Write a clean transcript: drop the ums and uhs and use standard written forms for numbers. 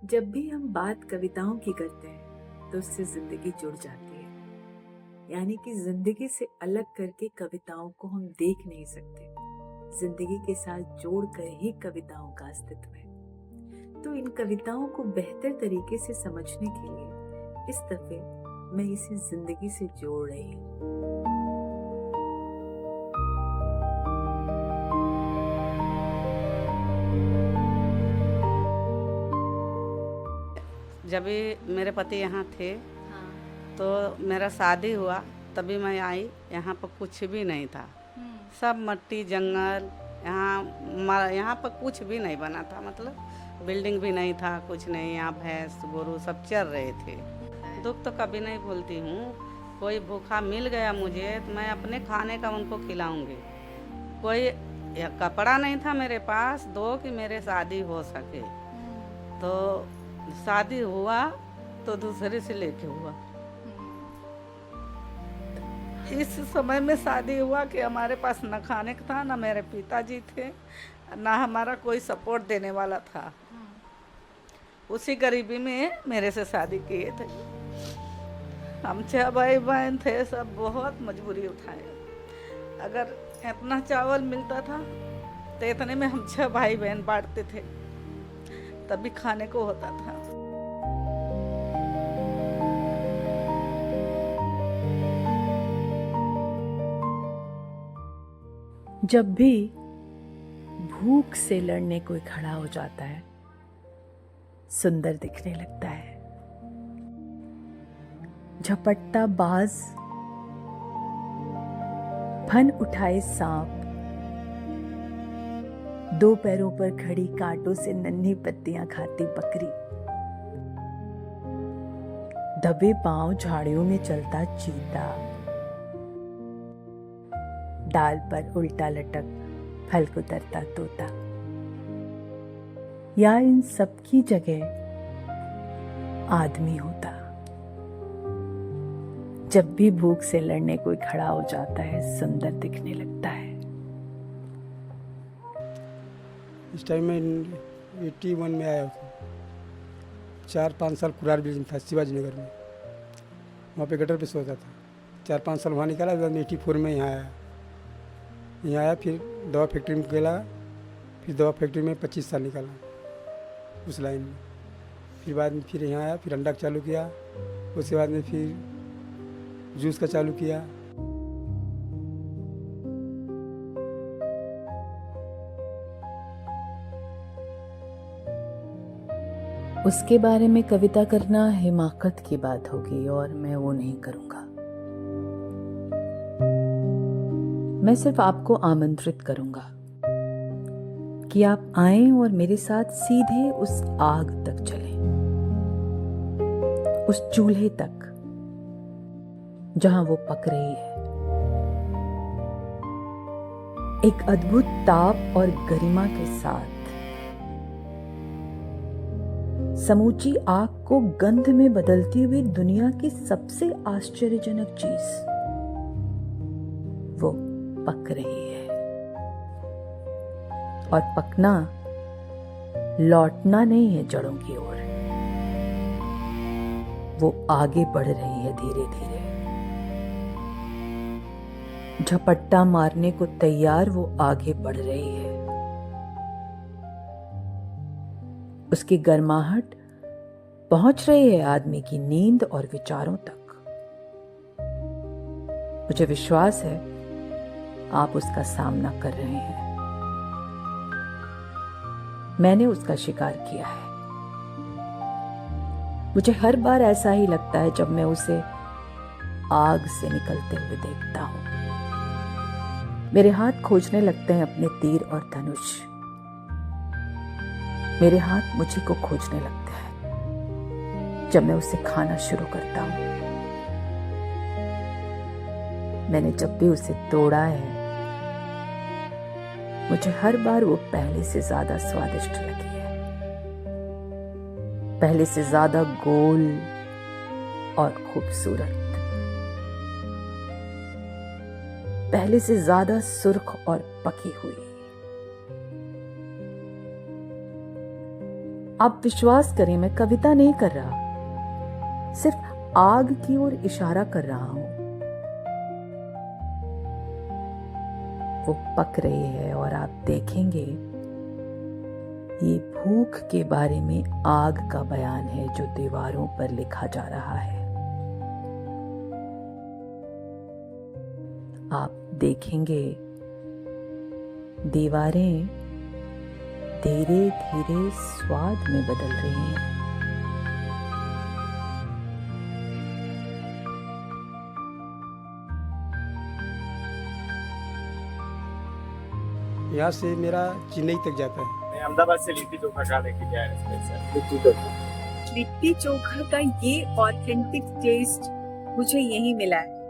जब भी हम बात कविताओं की करते हैं तो उससे जिंदगी जुड़ जाती है। यानी कि जिंदगी से अलग करके कविताओं को हम देख नहीं सकते। जिंदगी के साथ जोड़कर ही कविताओं का अस्तित्व है। तो इन कविताओं को बेहतर तरीके से समझने के लिए इस दफे मैं इसे जिंदगी से जोड़ रही हूँ। जब भी मेरे पति यहाँ थे हाँ। तो मेरा शादी हुआ, तभी मैं आई। यहाँ पर कुछ भी नहीं था, सब मट्टी जंगल। यहाँ पर कुछ भी नहीं बना था, मतलब बिल्डिंग भी नहीं था, कुछ नहीं। यहाँ भैंस गोरू सब चल रहे थे। दुख तो कभी नहीं भूलती हूँ। कोई भूखा मिल गया मुझे तो मैं अपने खाने का उनको खिलाऊंगी। कोई कपड़ा नहीं था मेरे पास दो कि मेरे शादी हो सके। तो शादी हुआ तो दूसरे से लेके हुआ। इस समय में शादी हुआ कि हमारे पास न खाने का था, न मेरे पिताजी थे, ना हमारा कोई सपोर्ट देने वाला था। उसी गरीबी में मेरे से शादी किए थे। हम 6 भाई बहन थे, सब बहुत मजबूरी उठाए। अगर इतना चावल मिलता था तो इतने में हम 6 भाई बहन बांटते थे, तभी खाने को होता था। जब भी भूख से लड़ने कोई खड़ा हो जाता है, सुंदर दिखने लगता है। झपटता बाज, फन उठाए सांप, दो पैरों पर खड़ी कांटों से नन्ही पत्तियां खाती बकरी, दबे पांव झाड़ियों में चलता चीता, डाल पर उल्टा लटक फल कुतरता तोता, या इन सब की जगह आदमी होता। जब भी भूख से लड़ने कोई खड़ा हो जाता है, सुंदर दिखने लगता है। इस टाइम में 81 में आया था। 4-5 साल कुरार बिल्डिंग था शिवाजी नगर में, वहाँ पे गटर पे सोता था। 4-5 साल वहाँ निकाला, बाद में 84 में यहाँ आया। फिर दवा फैक्ट्री में गया, फिर दवा फैक्ट्री में 25 साल निकाला उस लाइन में। फिर बाद में फिर यहाँ आया, फिर अंडा का चालू किया। उसके बाद में फिर जूस का चालू किया। उसके बारे में कविता करना हिमाकत की बात होगी और मैं वो नहीं करूंगा। मैं सिर्फ आपको आमंत्रित करूंगा कि आप आएं और मेरे साथ सीधे उस आग तक चलें, उस चूल्हे तक जहां वो पक रही है। एक अद्भुत ताप और गरिमा के साथ समूची आग को गंध में बदलती हुई दुनिया की सबसे आश्चर्यजनक चीज वो पक रही है। और पकना लौटना नहीं है जड़ों की ओर, वो आगे बढ़ रही है धीरे धीरे। झपट्टा मारने को तैयार वो आगे बढ़ रही है। उसकी गर्माहट पहुंच रही है आदमी की नींद और विचारों तक। मुझे विश्वास है आप उसका सामना कर रहे हैं। मैंने उसका शिकार किया है। मुझे हर बार ऐसा ही लगता है जब मैं उसे आग से निकलते हुए देखता हूं। मेरे हाथ खोजने लगते हैं अपने तीर और धनुष। मेरे हाथ मुझे को खोजने लगते हैं जब मैं उसे खाना शुरू करता हूं। मैंने जब भी उसे तोड़ा है, मुझे हर बार वो पहले से ज्यादा स्वादिष्ट लगी है, पहले से ज्यादा गोल और खूबसूरत, पहले से ज्यादा सुर्ख और पकी हुई। आप विश्वास करें, मैं कविता नहीं कर रहा, सिर्फ आग की ओर इशारा कर रहा हूं। वो पक रही है और आप देखेंगे ये भूख के बारे में आग का बयान है जो दीवारों पर लिखा जा रहा है। आप देखेंगे दीवारें धीरे धीरे स्वाद में बदल रही हैं। यहाँ से मेरा चेन्नई तक जाता है। मैं अहमदाबाद से लिट्टी चोखा खाने के लिए आया स्पेशल। लिट्टी चोखा, लिट्टी चोखा का ये ऑथेंटिक टेस्ट मुझे यहीं मिला है।